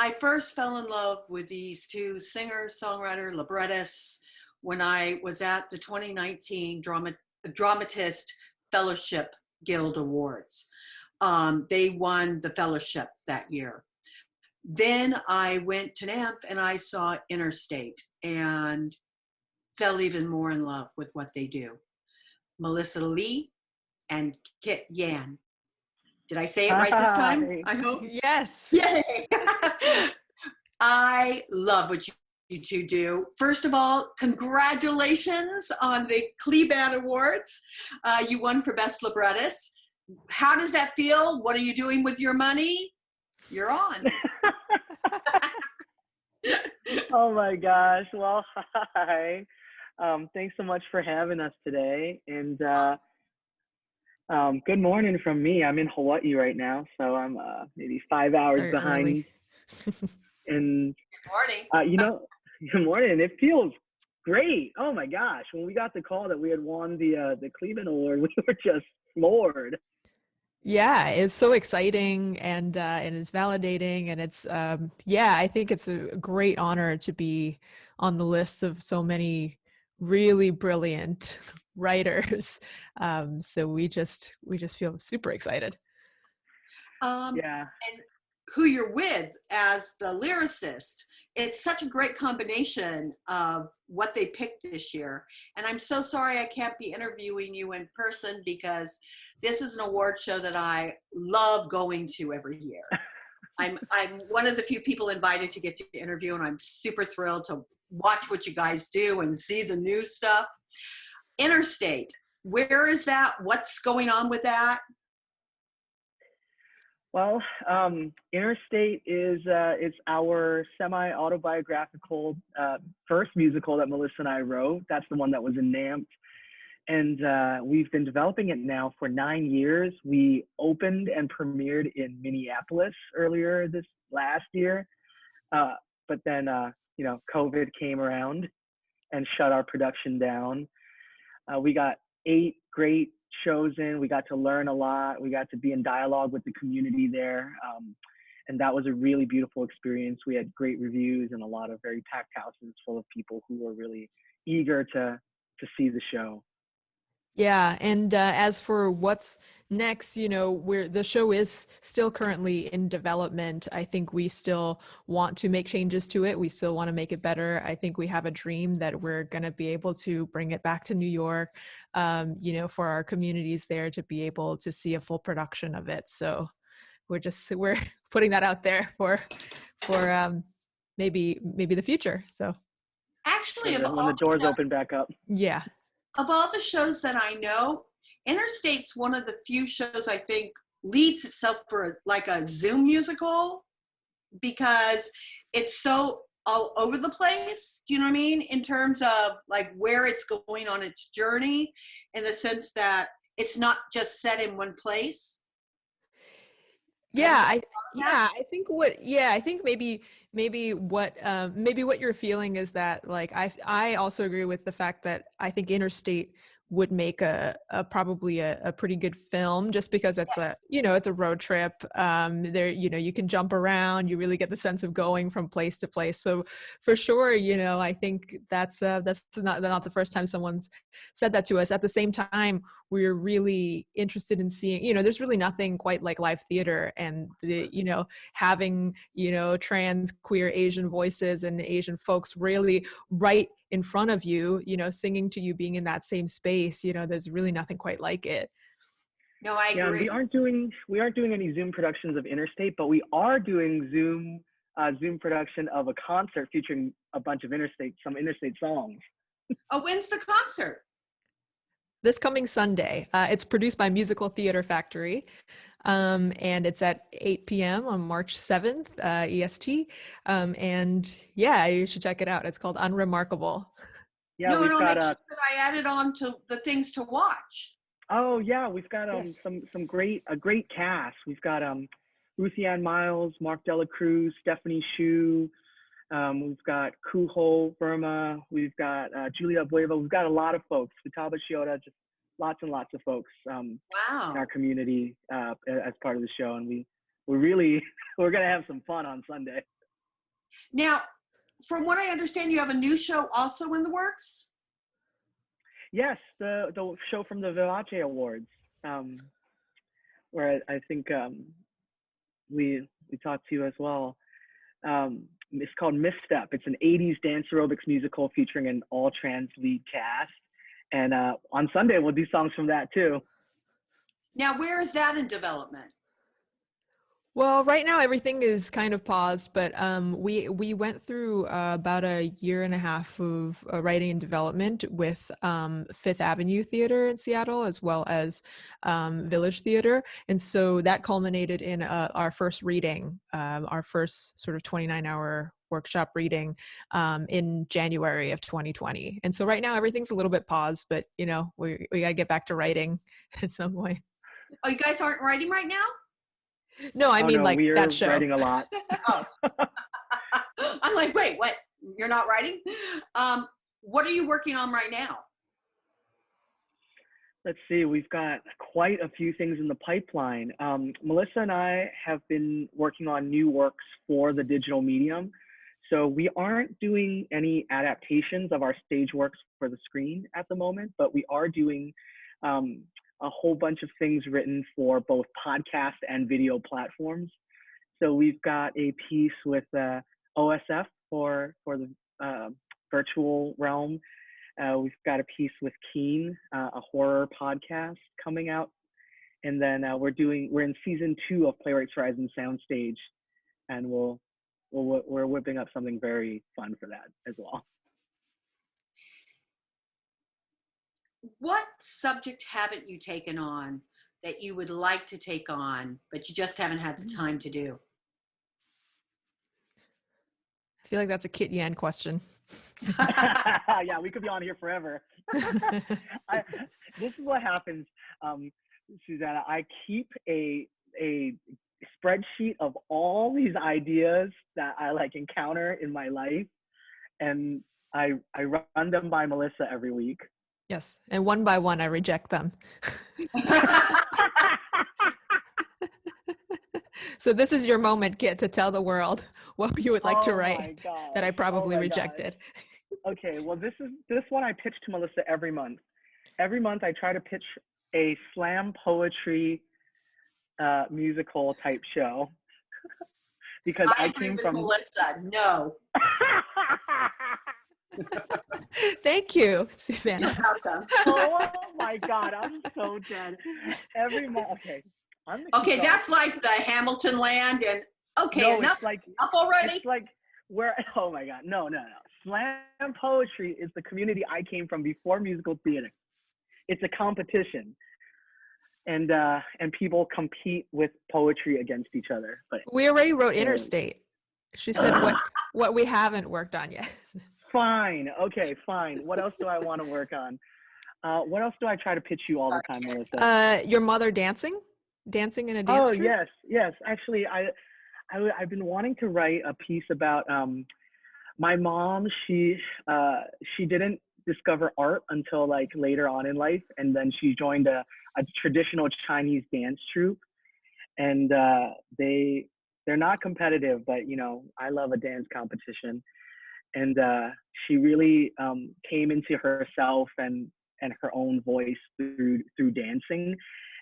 I first fell in love with these two singers, songwriter, librettists when I was at the 2019 Dramatist Fellowship Guild Awards. They won the fellowship that year. Then I went to NAMP and I saw Interstate and fell even more in love with what they do. Melissa Lee and Kit Yan. Did I say it right this time? Hi. I hope. Yes. Yay! I love what you two do. First of all, congratulations on the Kleeband Awards. You won for Best Librettist. How does that feel? What are you doing with your money? You're on. Oh my gosh. Well, hi. Thanks so much for having us today. And good morning from me. I'm in Hawaii right now, so I'm maybe 5 hours Very behind. early. And Good morning. good morning. It feels great. Oh my gosh. When we got the call that we had won the Cleveland Award, we were just floored. Yeah, it's so exciting and it's validating, and it's I think it's a great honor to be on the list of so many really brilliant writers. So we just feel super excited. Yeah. And who you're with as the lyricist, it's such a great combination of what they picked this year. And I'm so sorry I can't be interviewing you in person because this is an award show that I love going to every year. I'm one of the few people invited to get to interview, and I'm super thrilled to watch what you guys do and see the new stuff. Interstate, where is that? What's going on with that? Well, Interstate is it's our semi-autobiographical first musical that Melissa and I wrote. That's the one that was in NAMP. And we've been developing it now for 9 years. We opened and premiered in Minneapolis earlier this last year. But then, COVID came around and shut our production down. We got 8 great shows in. We got to learn a lot. We got to be in dialogue with the community there. And that was a really beautiful experience. We had great reviews and a lot of very packed houses full of people who were really eager to see the show. Yeah, and as for what's next, the show is still currently in development. I think we still want to make changes to it. We still want to make it better. I think we have a dream that we're going to be able to bring it back to New York, for our communities there to be able to see a full production of it. So we're putting that out there for maybe the future. So Actually, when the doors open back up. yeah. Of all the shows that I know, Interstate's one of the few shows I think leads itself for like a Zoom musical because it's so all over the place. Do you know what I mean? In terms of like where it's going on its journey, in the sense that it's not just set in one place. I think maybe what you're feeling is that, like, I also agree with the fact that I think Interstate would make a probably a pretty good film, just because it's it's a road trip. There, you can jump around, you really get the sense of going from place to place. So for sure, I think that's not the first time someone's said that to us. At the same time, we're really interested in seeing, there's really nothing quite like live theater, and having, trans, queer, Asian voices and Asian folks really right in front of you, singing to you, being in that same space, there's really nothing quite like it. No, I agree. We aren't doing any Zoom productions of Interstate, but we are doing Zoom production of a concert featuring a bunch of some Interstate songs. Oh, when's the concert? This coming Sunday. It's produced by Musical Theater Factory, and it's at 8 p.m. on March 7th, EST. And you should check it out. It's called Unremarkable. Yeah, make sure that I added on to the things to watch. Oh yeah, we've got Yes. some great cast. We've got Ruthie Ann Miles, Mark Dela Cruz, Stephanie Shu. We've got Kuho Burma. We've got Julia Bueva. We've got a lot of folks. Futaba Shiota, just lots and lots of folks in our community as part of the show. And we're gonna have some fun on Sunday. Now, from what I understand, you have a new show also in the works? Yes, the show from the Vivace Awards, where I think we talked to you as well. It's called Misstep. It's an 80s dance aerobics musical featuring an all trans lead cast. And on Sunday, we'll do songs from that too. Now, where is that in development? Well, right now everything is kind of paused, but we went through about a year and a half of writing and development with Fifth Avenue Theater in Seattle, as well as Village Theater, and so that culminated in our first reading, our first sort of 29-hour workshop reading in January of 2020. And so right now everything's a little bit paused, but we got to get back to writing at some point. Oh, you guys aren't writing right now? No, I mean, no, like we're that show. writing a lot. Oh. I'm like, wait, what? You're not writing? What are you working on right now? Let's see, we've got quite a few things in the pipeline. Melissa and I have been working on new works for the digital medium. So we aren't doing any adaptations of our stage works for the screen at the moment, but we are doing a whole bunch of things written for both podcast and video platforms. So we've got a piece with OSF for the virtual realm. We've got a piece with Keen, a horror podcast coming out. And then we're in season 2 of Playwrights Horizon Soundstage, and we're whipping up something very fun for that as well. What subject haven't you taken on that you would like to take on, but you just haven't had the time to do? I feel like that's a Kit Yan question. Yeah, we could be on here forever. This is what happens, Susanna. I keep a spreadsheet of all these ideas that I encounter in my life, and I run them by Melissa every week. Yes, and one by one, I reject them. So this is your moment, Kit, to tell the world what you would like to write that I probably rejected. Okay, well, this one I pitch to Melissa every month. Every month I try to pitch a slam poetry musical type show because I agree came with from Melissa. No. Thank you, Susanna. You're welcome. Oh my God, I'm so dead. Every month, okay. Okay, that's like the Hamilton land, and okay, no, enough already. It's like oh my God, no. Slam poetry is the community I came from before musical theater. It's a competition, and people compete with poetry against each other. But we already wrote Interstate. She said what we haven't worked on yet. Fine. Okay, fine. What else do I want to work on? What else do I try to pitch you all the time, Melissa? Your mother dancing in a dance troupe? Yes. Actually, I've been wanting to write a piece about my mom. She didn't discover art until later on in life, and then she joined a traditional Chinese dance troupe, and they're not competitive, but I love a dance competition. And she really came into herself and her own voice through dancing.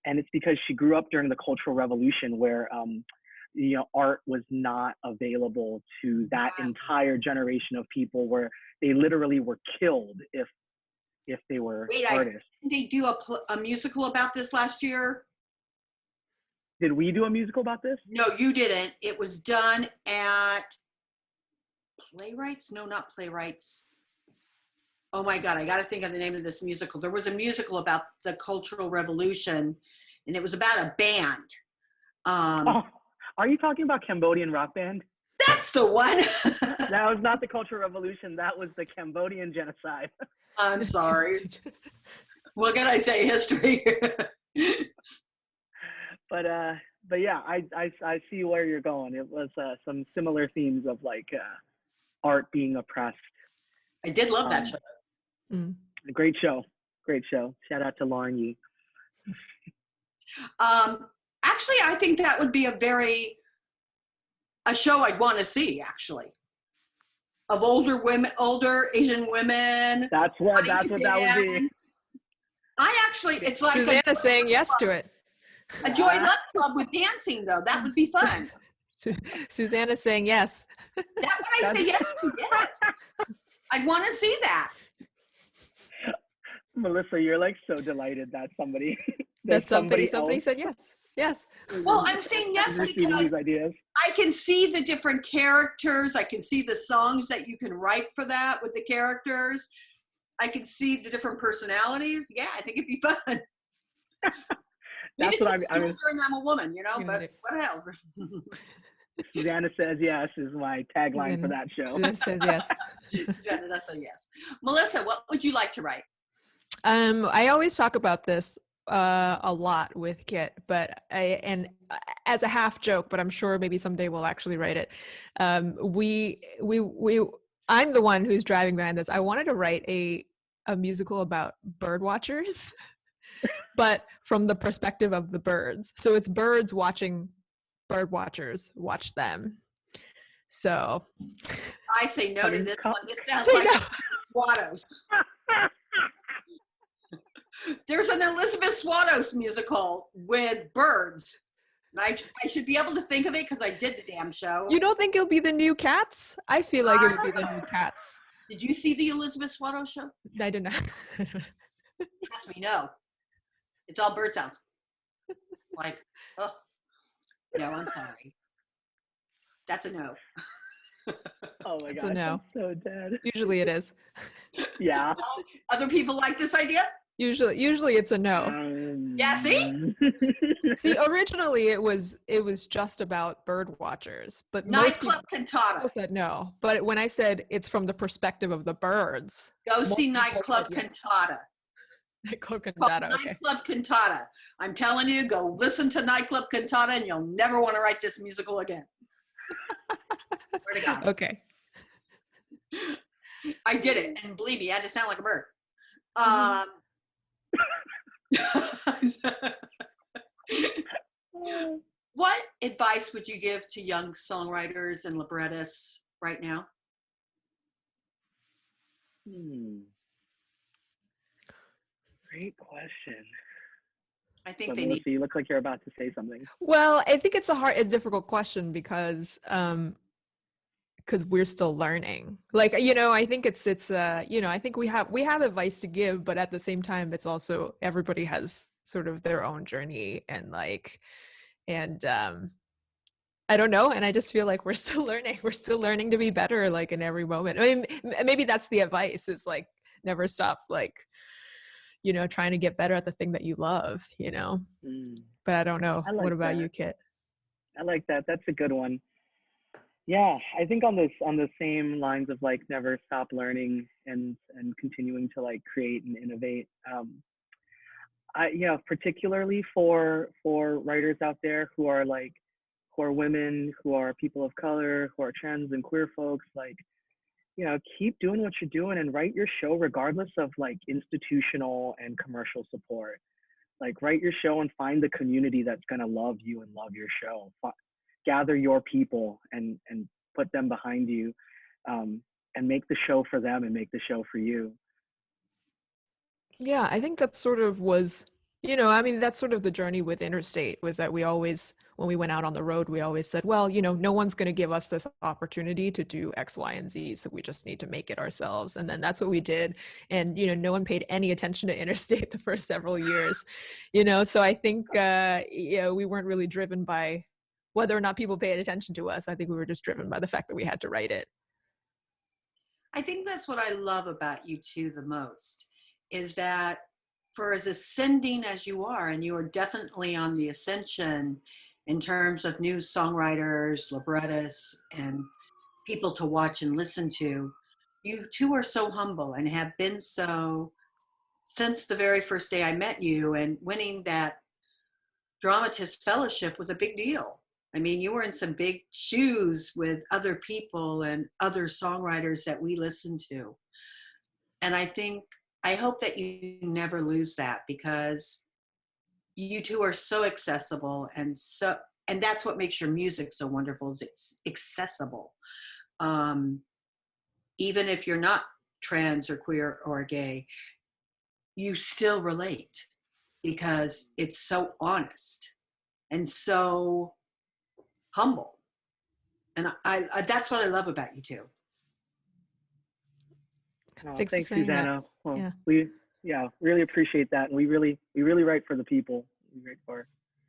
And it's because she grew up during the Cultural Revolution, where art was not available to that entire generation of people, where they literally were killed if they were artists. Didn't they do a musical about this last year? Did we do a musical about this? No, you didn't. It was done at Playwrights? No, not Playwrights. Oh my God, I got to think of the name of this musical. There was a musical about the Cultural Revolution, and it was about a band. Are you talking about Cambodian rock band? That's the one. That was not the Cultural Revolution. That was the Cambodian genocide. I'm sorry. What can I say? History. But yeah, I see where you're going. It was some similar themes of art being oppressed. I did love that show. A great show. Shout out to Lauren Yee. Actually, I think that would be a show I'd want to see, actually. of older Asian women. That's what wanting to that would be. dance. I actually, it's like Susanna's saying yes to it. a Joy Luck Club with dancing, though. That would be fun. Susanna's saying yes. That's what I say yes to. Yes, I'd want to see that. Melissa, you're like so delighted that somebody That somebody else said yes. Yes. Well, I'm saying yes is receiving because these ideas. I can see the different characters. I can see the songs that you can write for that with the characters. I can see the different personalities. Yeah, I think it'd be fun. That's what I'm and I'm a woman, you know, but whatever. Susanna says yes is my tagline for that show. Susanna says yes. Susanna says yes. Melissa, what would you like to write? I always talk about this a lot with Kit, but as a half joke, but I'm sure maybe someday we'll actually write it. I'm the one who's driving behind this. I wanted to write a musical about bird watchers, but from the perspective of the birds. So it's birds watching bird watchers watch them. So I say no to this one. This sounds Say like no. Swattos. There's an Elizabeth Swattos musical with birds. And I should be able to think of it because I did the damn show. You don't think it'll be the new Cats? I feel like it would be the new Cats. Did you see the Elizabeth Swattos show? I did not. Trust me, no. It's all bird sounds. Like, oh, no, I'm sorry. That's a no. Oh my It's a god, no. I'm so dead. Usually it is. Yeah. Other people like this idea? Usually it's a no. Yeah, see? See, originally it was just about bird watchers, but most people Nightclub Cantata. said no. But when I said it's from the perspective of the birds, Go most see people Nightclub said Cantata. Nightclub Called Cantata, okay. Nightclub Cantata. I'm telling you, go listen to Nightclub Cantata and you'll never want to write this musical again. Swear to God. Okay. I did it, and believe me, I had to sound like a bird. What advice would you give to young songwriters and librettists right now? Great question. I think So, they Melissa, need. you look like you're about to say something. Well, I think it's a difficult question because we're still learning. Like, I think it's I think we have advice to give, but at the same time, it's also everybody has sort of their own journey and I don't know. And I just feel like we're still learning. We're still learning to be better, like in every moment. I mean, maybe that's the advice is like, never stop, like, trying to get better at the thing that you love, but I don't know. I like what about that. you, Kit? I like that. That's a good one. Yeah, I think on the same lines of like never stop learning and continuing to like create and innovate. Particularly for writers out there who are women, who are people of color, who are trans and queer folks, like, keep doing what you're doing and write your show regardless of like institutional and commercial support. Like, write your show and find the community that's gonna love you and love your show. Gather your people and put them behind you, and make the show for them and make the show for you. Yeah, I think that sort of was, that's sort of the journey with Interstate, was that we always, when we went out on the road, we always said, well, no one's going to give us this opportunity to do X, Y, and Z. So we just need to make it ourselves. And then that's what we did. And, no one paid any attention to Interstate the first several years, so I think, we weren't really driven by whether or not people paid attention to us. I think we were just driven by the fact that we had to write it. I think that's what I love about you two the most, is that for as ascending as you are, and you are definitely on the ascension in terms of new songwriters, librettists, and people to watch and listen to, you two are so humble and have been so since the very first day I met you, and winning that dramatist fellowship was a big deal. I mean, you were in some big shoes with other people and other songwriters that we listen to. And I hope that you never lose that, because you two are so accessible, and that's what makes your music so wonderful, is it's accessible. even if you're not trans or queer or gay, you still relate because it's so honest and so humble. And I that's what I love about you too. Oh, Thanks for thanks, saying that. Susanna. Well, Yeah. we really appreciate that, and we really write for the people we write for.